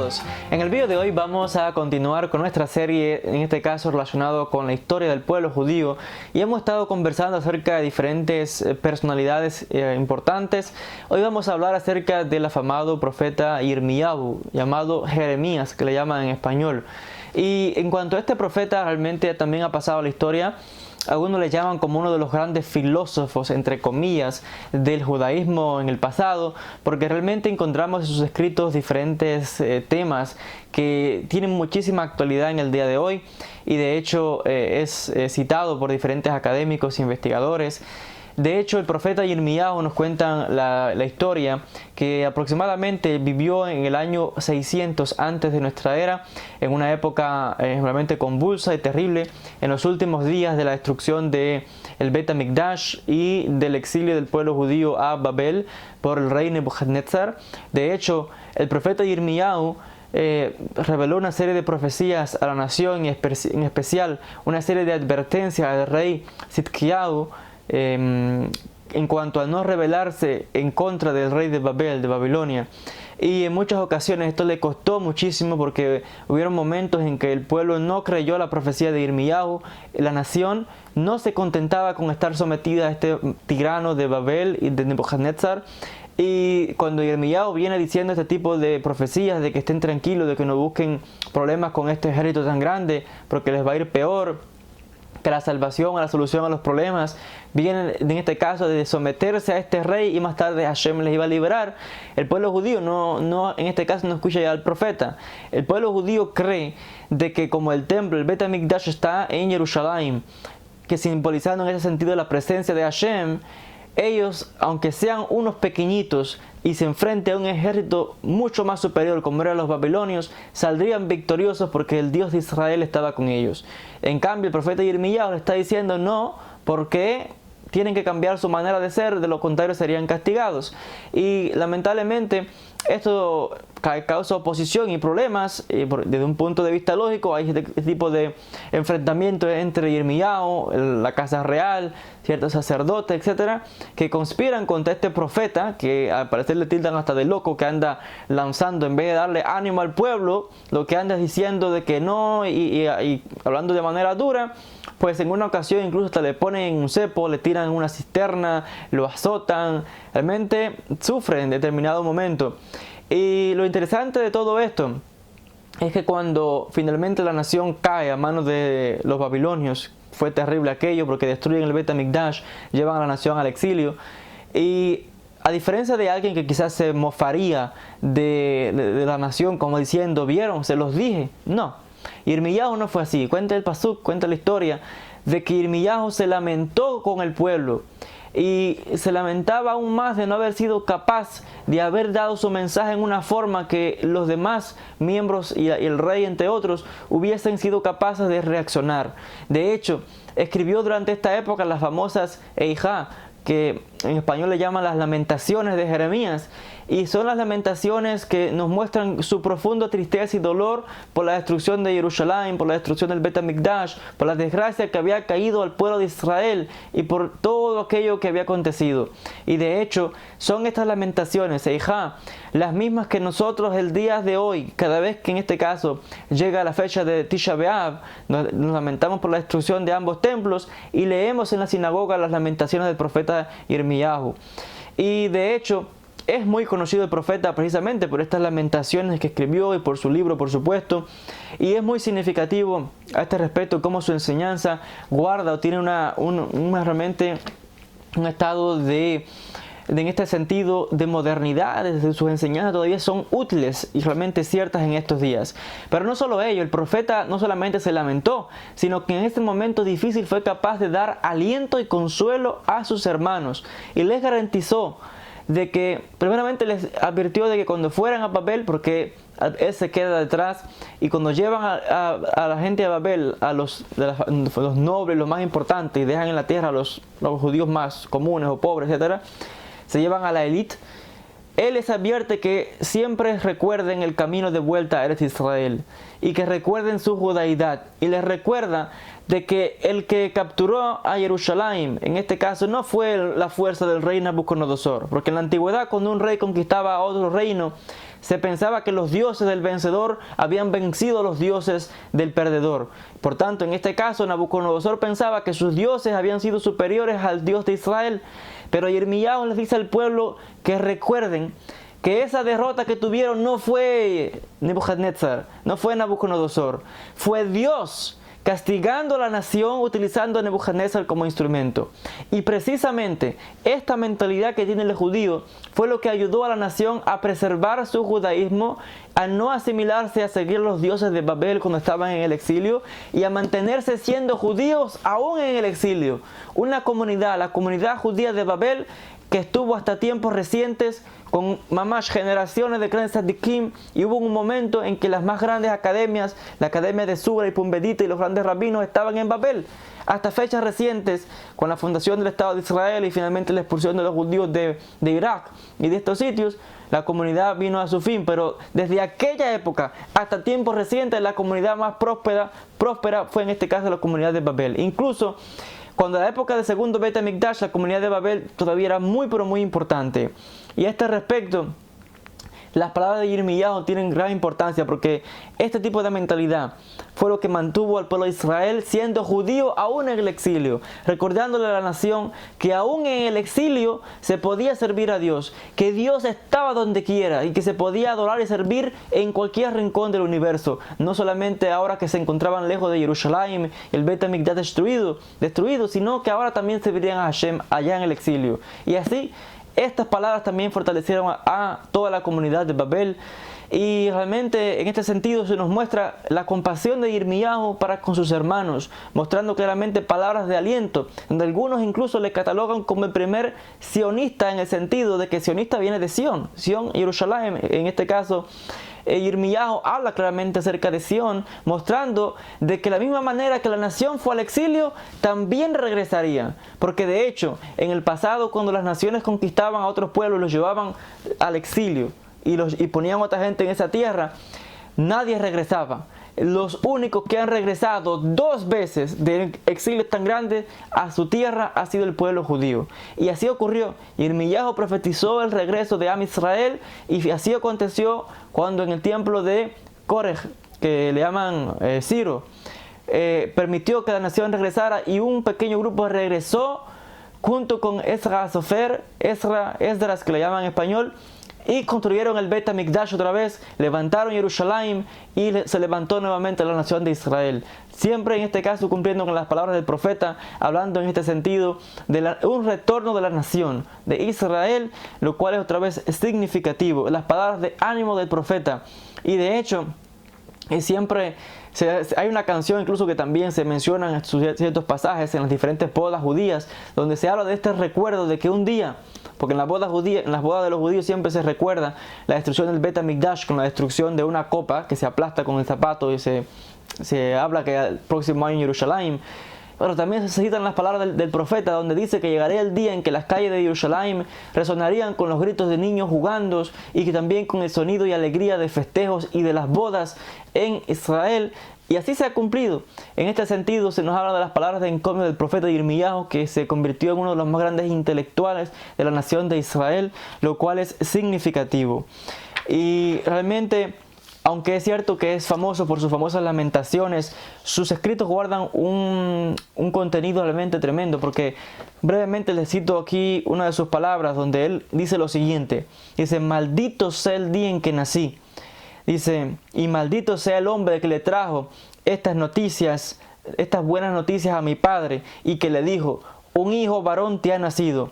todos. En el video de hoy vamos a continuar con nuestra serie, en este caso relacionado con la historia del pueblo judío, y hemos estado conversando acerca de diferentes personalidades importantes. Hoy vamos a hablar acerca del afamado profeta Yirmiyahu, llamado Jeremías, que le llaman en español. Y en cuanto a este profeta, realmente también ha pasado a la historia. Algunos le llaman como uno de los grandes filósofos, entre comillas, del judaísmo en el pasado, porque realmente encontramos en sus escritos diferentes temas que tienen muchísima actualidad en el día de hoy, y de hecho es citado por diferentes académicos e investigadores. De hecho, el profeta Yirmiyahu nos cuenta la historia que aproximadamente vivió en el año 600 antes de nuestra era, en una época realmente convulsa y terrible, en los últimos días de la destrucción del Bet HaMikdash y del exilio del pueblo judío a Babel por el rey Nebuchadnezzar. De hecho, el profeta Yirmiyahu reveló una serie de profecías a la nación, y en especial una serie de advertencias al rey Tzidkiyahu en cuanto a no rebelarse en contra del rey de Babel, de Babilonia. Y en muchas ocasiones esto le costó muchísimo, porque hubieron momentos en que el pueblo no creyó la profecía de Yirmiyahu. La nación no se contentaba con estar sometida a este tirano de Babel y de Nebuchadnezzar. Y cuando Yirmiyahu viene diciendo este tipo de profecías de que estén tranquilos, de que no busquen problemas con este ejército tan grande, porque les va a ir peor, que la salvación o la solución a los problemas viene en este caso de someterse a este rey y más tarde Hashem les iba a liberar. El pueblo judío en este caso no escucha ya al profeta. El pueblo judío cree de que como el templo, el Bet HaMikdash, está en Jerusalén, que simbolizando en ese sentido la presencia de Hashem, ellos, aunque sean unos pequeñitos y se enfrenten a un ejército mucho más superior como eran los babilonios, saldrían victoriosos porque el Dios de Israel estaba con ellos. En cambio, el profeta Yirmiyahu le está diciendo no, porque tienen que cambiar su manera de ser, de lo contrario serían castigados. Y lamentablemente esto causa oposición y problemas desde un punto de vista lógico. Hay este tipo de enfrentamiento entre Yirmiyahu, la casa real, ciertos sacerdotes, etcétera, que conspiran contra este profeta, que al parecer le tildan hasta de loco, que anda lanzando, en vez de darle ánimo al pueblo, lo que anda diciendo de que no, y hablando de manera dura. Pues en una ocasión incluso hasta le ponen en un cepo, le tiran en una cisterna, lo azotan. Realmente sufre en determinado momento. Y lo interesante de todo esto es que cuando finalmente la nación cae a manos de los babilonios, fue terrible aquello porque destruyen el Bet HaMikdash, llevan a la nación al exilio. Y a diferencia de alguien que quizás se mofaría de la nación como diciendo, ¿vieron? Se los dije. No. Yirmiyahu no fue así. Cuenta el pasuk, cuenta la historia de que Yirmiyahu se lamentó con el pueblo, y se lamentaba aún más de no haber sido capaz de haber dado su mensaje en una forma que los demás miembros y el rey, entre otros, hubiesen sido capaces de reaccionar. De hecho, escribió durante esta época las famosas Eijá, que en español le llaman las lamentaciones de Jeremías, y son las lamentaciones que nos muestran su profunda tristeza y dolor por la destrucción de Jerusalén, por la destrucción del Bet HaMikdash, por la desgracia que había caído al pueblo de Israel y por todo aquello que había acontecido. Y de hecho, son estas lamentaciones, Eijá, las mismas que nosotros el día de hoy, cada vez que en este caso llega la fecha de Tisha B'Av, nos lamentamos por la destrucción de ambos templos y leemos en la sinagoga las lamentaciones del profeta Yirmiyahu. Y de hecho, es muy conocido el profeta precisamente por estas lamentaciones que escribió y por su libro, por supuesto. Y es muy significativo a este respecto cómo su enseñanza guarda o tiene realmente un estado en este sentido de modernidad. Desde sus enseñanzas todavía son útiles y realmente ciertas en estos días. Pero no solo ello, el profeta no solamente se lamentó, sino que en este momento difícil fue capaz de dar aliento y consuelo a sus hermanos, y les garantizó de que, primeramente les advirtió de que cuando fueran a Babel, porque él se queda detrás, y cuando llevan a la gente a Babel, a los nobles, los más importantes, y dejan en la tierra a los judíos más comunes o pobres, etcétera, se llevan a la élite. Él les advierte que siempre recuerden el camino de vuelta a Eretz Israel y que recuerden su judaidad, y les recuerda de que el que capturó a Jerusalén, en este caso, no fue la fuerza del rey Nabucodonosor, porque en la antigüedad, cuando un rey conquistaba a otro reino, se pensaba que los dioses del vencedor habían vencido a los dioses del perdedor. Por tanto, en este caso, Nabucodonosor pensaba que sus dioses habían sido superiores al Dios de Israel. Pero Yirmiyahu les dice al pueblo que recuerden que esa derrota que tuvieron no fue Nebuchadnezzar, no fue Nabucodonosor, fue Dios castigando a la nación utilizando a Nebuchadnezzar como instrumento. Y precisamente esta mentalidad que tiene el judío fue lo que ayudó a la nación a preservar su judaísmo, a no asimilarse a seguir los dioses de Babel cuando estaban en el exilio y a mantenerse siendo judíos aún en el exilio. Una comunidad, la comunidad judía de Babel, que estuvo hasta tiempos recientes con mamash generaciones de creencias de Kim, y hubo un momento en que las más grandes academias, la academia de Sugra y Pumbedita y los grandes rabinos estaban en Babel. Hasta fechas recientes, con la fundación del Estado de Israel y finalmente la expulsión de los judíos de Irak y de estos sitios, la comunidad vino a su fin. Pero desde aquella época hasta tiempos recientes, la comunidad más próspera fue en este caso la comunidad de Babel. Incluso cuando en la época del segundo Beit HaMikdash, la comunidad de Babel todavía era muy pero muy importante. Y a este respecto, las palabras de Yirmiyahu tienen gran importancia, porque este tipo de mentalidad fue lo que mantuvo al pueblo de Israel siendo judío aún en el exilio, recordándole a la nación que aún en el exilio se podía servir a Dios, que Dios estaba donde quiera y que se podía adorar y servir en cualquier rincón del universo, no solamente ahora que se encontraban lejos de Jerusalén, el Beit HaMikdash destruido, sino que ahora también servirían a Hashem allá en el exilio. Y así, estas palabras también fortalecieron a toda la comunidad de Babel, y realmente en este sentido se nos muestra la compasión de Yirmiyahu para con sus hermanos, mostrando claramente palabras de aliento, donde algunos incluso le catalogan como el primer sionista, en el sentido de que sionista viene de Sion, Jerusalén. En este caso, Yirmiyahu habla claramente acerca de Sion, mostrando de que de la misma manera que la nación fue al exilio, también regresaría. Porque de hecho, en el pasado, cuando las naciones conquistaban a otros pueblos, los llevaban al exilio y ponían a otra gente en esa tierra, nadie regresaba. Los únicos que han regresado 2 veces de exilios tan grandes a su tierra ha sido el pueblo judío. Y así ocurrió. Yirmiyahu profetizó el regreso de Am Israel, y así aconteció cuando en el templo de Korej, que le llaman Ciro, permitió que la nación regresara, y un pequeño grupo regresó junto con Esdras, que le llaman en español, y construyeron el Beit HaMikdash otra vez, levantaron Jerusalén y se levantó nuevamente la nación de Israel. Siempre en este caso cumpliendo con las palabras del profeta, hablando en este sentido de un retorno de la nación de Israel, lo cual es otra vez significativo. Las palabras de ánimo del profeta. Y de hecho, siempre hay una canción incluso que también se menciona en ciertos pasajes en las diferentes bodas judías, donde se habla de este recuerdo de que un día, porque en las bodas de los judíos siempre se recuerda la destrucción del Beit HaMikdash con la destrucción de una copa que se aplasta con el zapato, y se habla que el próximo año en Jerusalén. Pero también se citan las palabras del profeta, donde dice que llegaría el día en que las calles de Jerusalén resonarían con los gritos de niños jugando, y que también con el sonido y alegría de festejos y de las bodas en Israel. Y así se ha cumplido. En este sentido se nos habla de las palabras de encomio del profeta Yirmiyahu, que se convirtió en uno de los más grandes intelectuales de la nación de Israel, lo cual es significativo. Y realmente, aunque es cierto que es famoso por sus famosas lamentaciones, sus escritos guardan un contenido realmente tremendo, porque brevemente les cito aquí una de sus palabras, donde él dice lo siguiente. Dice: maldito sea el día en que nací. Dice: y maldito sea el hombre que le trajo estas buenas noticias a mi padre, y que le dijo: un hijo varón te ha nacido.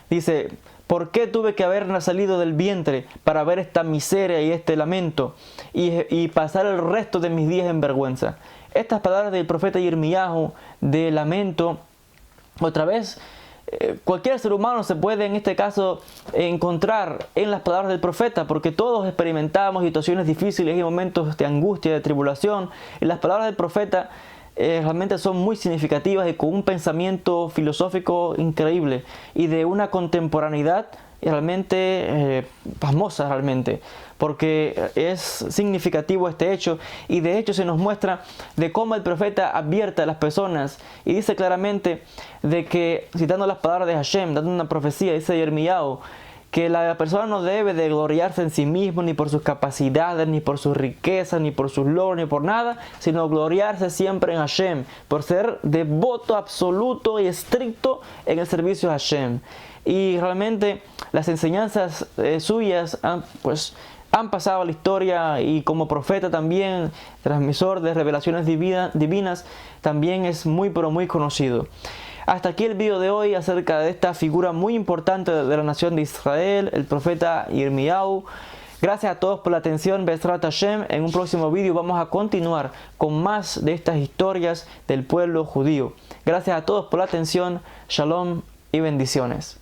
Dice: ¿por qué tuve que haber salido del vientre para ver esta miseria y este lamento, y pasar el resto de mis días en vergüenza? Estas palabras del profeta Yirmiyahu de lamento, otra vez, cualquier ser humano se puede en este caso encontrar en las palabras del profeta, porque todos experimentamos situaciones difíciles y momentos de angustia, de tribulación, y las palabras del profeta realmente son muy significativas y con un pensamiento filosófico increíble y de una contemporaneidad realmente pasmosa, realmente, porque es significativo este hecho. Y de hecho se nos muestra de cómo el profeta advierte a las personas y dice claramente de que, citando las palabras de Hashem, dando una profecía, dice Yirmiyahu, que la persona no debe de gloriarse en sí mismo, ni por sus capacidades, ni por sus riquezas, ni por sus logros, ni por nada, sino gloriarse siempre en Hashem, por ser devoto absoluto y estricto en el servicio a Hashem. Y realmente las enseñanzas suyas han pasado a la historia, y como profeta también, transmisor de revelaciones divinas, también es muy pero muy conocido. Hasta aquí el video de hoy acerca de esta figura muy importante de la nación de Israel, el profeta Yirmiyahu. Gracias a todos por la atención. Be'ezrat Hashem. En un próximo video vamos a continuar con más de estas historias del pueblo judío. Gracias a todos por la atención. Shalom y bendiciones.